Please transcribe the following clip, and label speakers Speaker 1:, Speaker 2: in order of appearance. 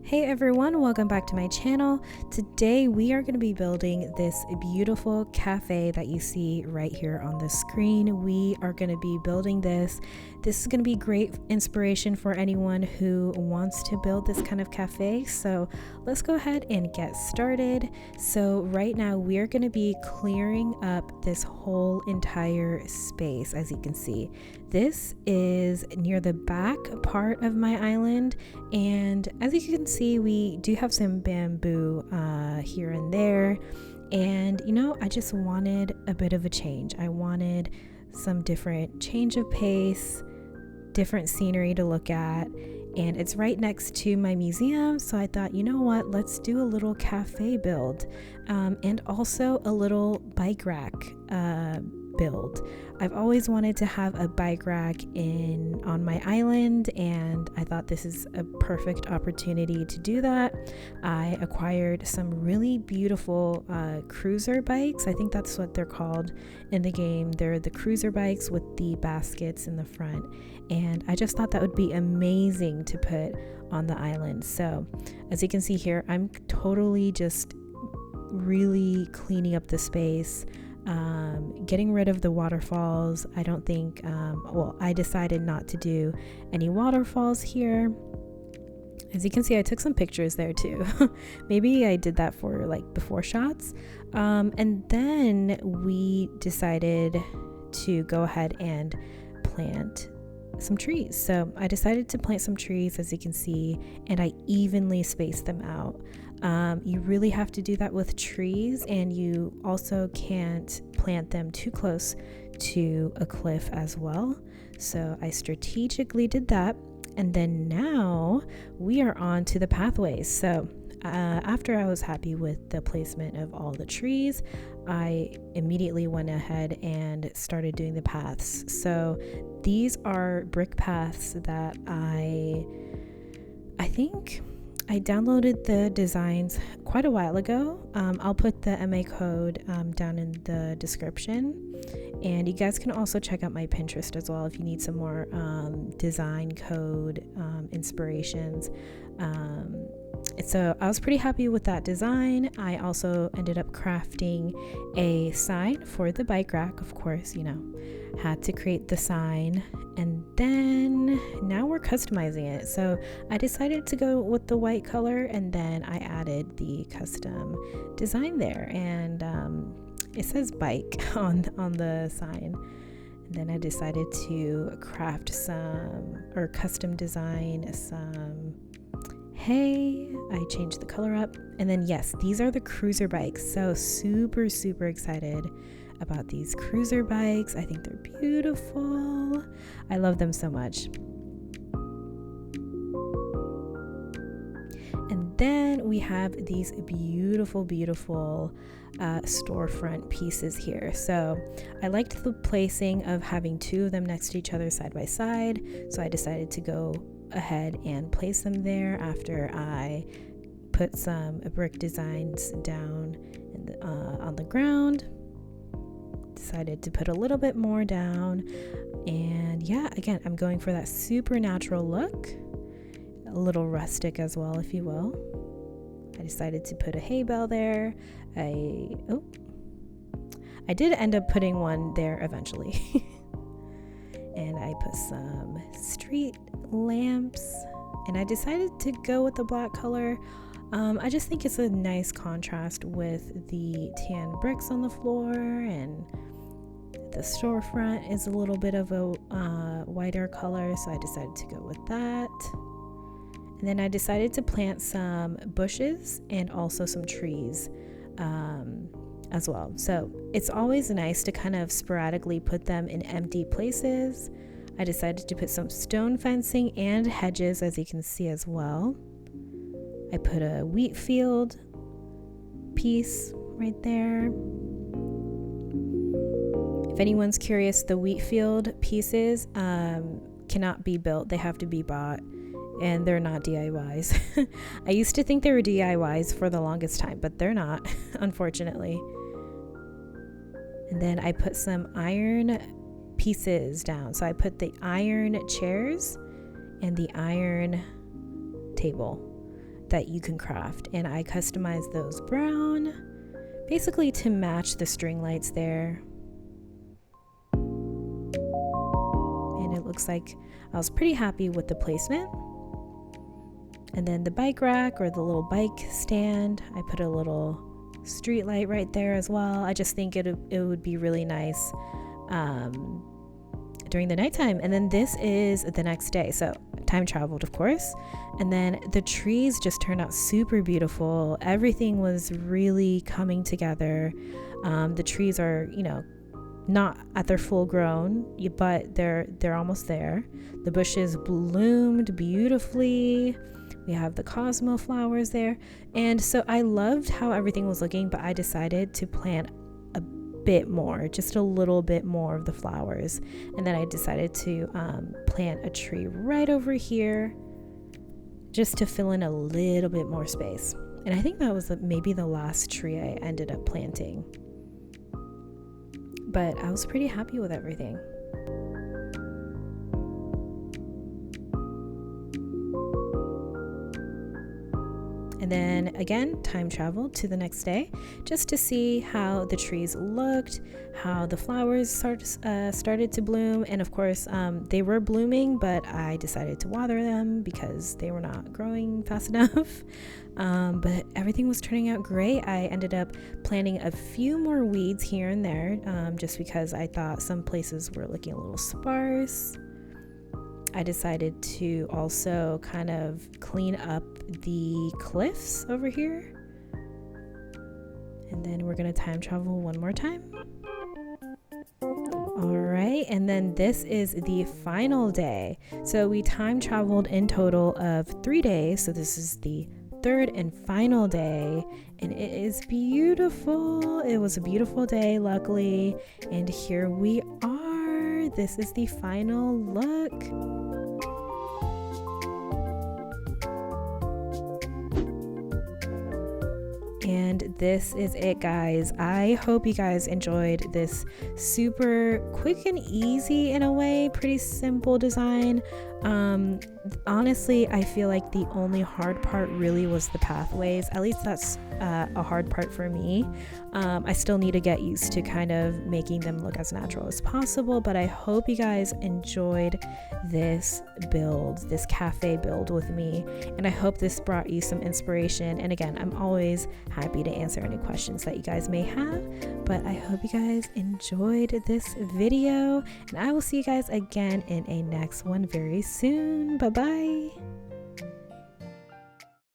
Speaker 1: Hey everyone, welcome back to my channel. Today we are going to be building this beautiful cafe that you see right here on the screen. We are going to be building this. This is going to be great inspiration for anyone who wants to build this kind of cafe. So let's go ahead and get started. So right now we are going to be clearing up this whole entire space. As you can see, this is near the back part of my island, and as you can see, we do have some bamboo here and there. And I just wanted a bit of a change. I wanted some different change of pace, different scenery to look at, and it's right next to my museum, so I thought, you know what, let's do a little cafe build, and also a little bike rack build. I've always wanted to have a bike rack on my island, and I thought this is a perfect opportunity to do that. I acquired some really beautiful cruiser bikes. I think that's what they're called in the game. They're the cruiser bikes with the baskets in the front, and I just thought that would be amazing to put on the island. So as you can see here, I'm totally just really cleaning up the space, getting rid of the waterfalls. I don't think I decided not to do any waterfalls here. As you can see, I took some pictures there too. Maybe I did that for like before shots, and then we decided to go ahead and plant some trees. So I decided to plant some trees, as you can see, and I evenly spaced them out. You really have to do that with trees, and you also can't plant them too close to a cliff as well. So I strategically did that, and then now we are on to the pathways. So after I was happy with the placement of all the trees, I immediately went ahead and started doing the paths. So these are brick paths that I think I downloaded the designs quite a while ago. I'll put the MA code down in the description, and you guys can also check out my Pinterest as well if you need some more design code inspirations. So I was pretty happy with that design. I also ended up crafting a sign for the bike rack, of course, had to create the sign, and then now we're customizing it. So I decided to go with the white color, and then I added the custom design there, and it says bike on the sign. And then I decided to craft custom design some hay. I changed the color up, and then yes, these are the cruiser bikes. So super excited about these cruiser bikes. I think they're beautiful. I love them so much. And then we have these beautiful storefront pieces here. So I liked the placing of having two of them next to each other side by side, so I decided to go ahead and place them there after I put some brick designs down on the ground. Decided to put a little bit more down, and yeah, again, I'm going for that supernatural look, a little rustic as well, if you will. I decided to put a hay bale there. I did end up putting one there eventually. And I put some street lamps, and I decided to go with the black color. I just think it's a nice contrast with the tan bricks on the floor, and the storefront is a little bit of a whiter color, so I decided to go with that. And then I decided to plant some bushes and also some trees as well. So it's always nice to kind of sporadically put them in empty places. I decided to put some stone fencing and hedges, as you can see as well. I put a wheat field piece right there. If anyone's curious, the wheat field pieces cannot be built. They have to be bought, and they're not DIYs. I used to think they were DIYs for the longest time, but they're not, unfortunately. And then I put some iron pieces down. So I put the iron chairs and the iron table. that you can craft, and I customized those brown basically to match the string lights there. And it looks like I was pretty happy with the placement. And then the bike rack, or the little bike stand, I put a little street light right there as well. I just think it would be really nice during the nighttime. And then this is the next day, so time traveled, of course. And then the trees just turned out super beautiful. Everything was really coming together. The trees are, you know, not at their full grown, but they're almost there. The bushes bloomed beautifully. We have the Cosmo flowers there. And so I loved how everything was looking, but I decided to plant a bit more, just a little bit more of the flowers. And then I decided to plant a tree right over here just to fill in a little bit more space. And I think that was maybe the last tree I ended up planting. But I was pretty happy with everything. And then again, time traveled to the next day just to see how the trees looked, how the flowers started to bloom. And of course, they were blooming, but I decided to water them because they were not growing fast enough. But everything was turning out great. I ended up planting a few more weeds here and there, just because I thought some places were looking a little sparse. I decided to also kind of clean up the cliffs over here. And then we're gonna time travel one more time. All right, and then this is the final day. So we time traveled in total of 3 days. So this is the third and final day, and it is beautiful. It was a beautiful day, luckily. And here we are. This is the final look. And this is it, guys. I hope you guys enjoyed this super quick and easy, in a way, pretty simple design. Honestly, I feel like the only hard part really was the pathways. At least that's a hard part for me. I still need to get used to kind of making them look as natural as possible, but I hope you guys enjoyed this build, this cafe build with me, and I hope this brought you some inspiration. And again, I'm always happy to answer any questions that you guys may have, but I hope you guys enjoyed this video, and I will see you guys again in a next one very soon. Bye bye.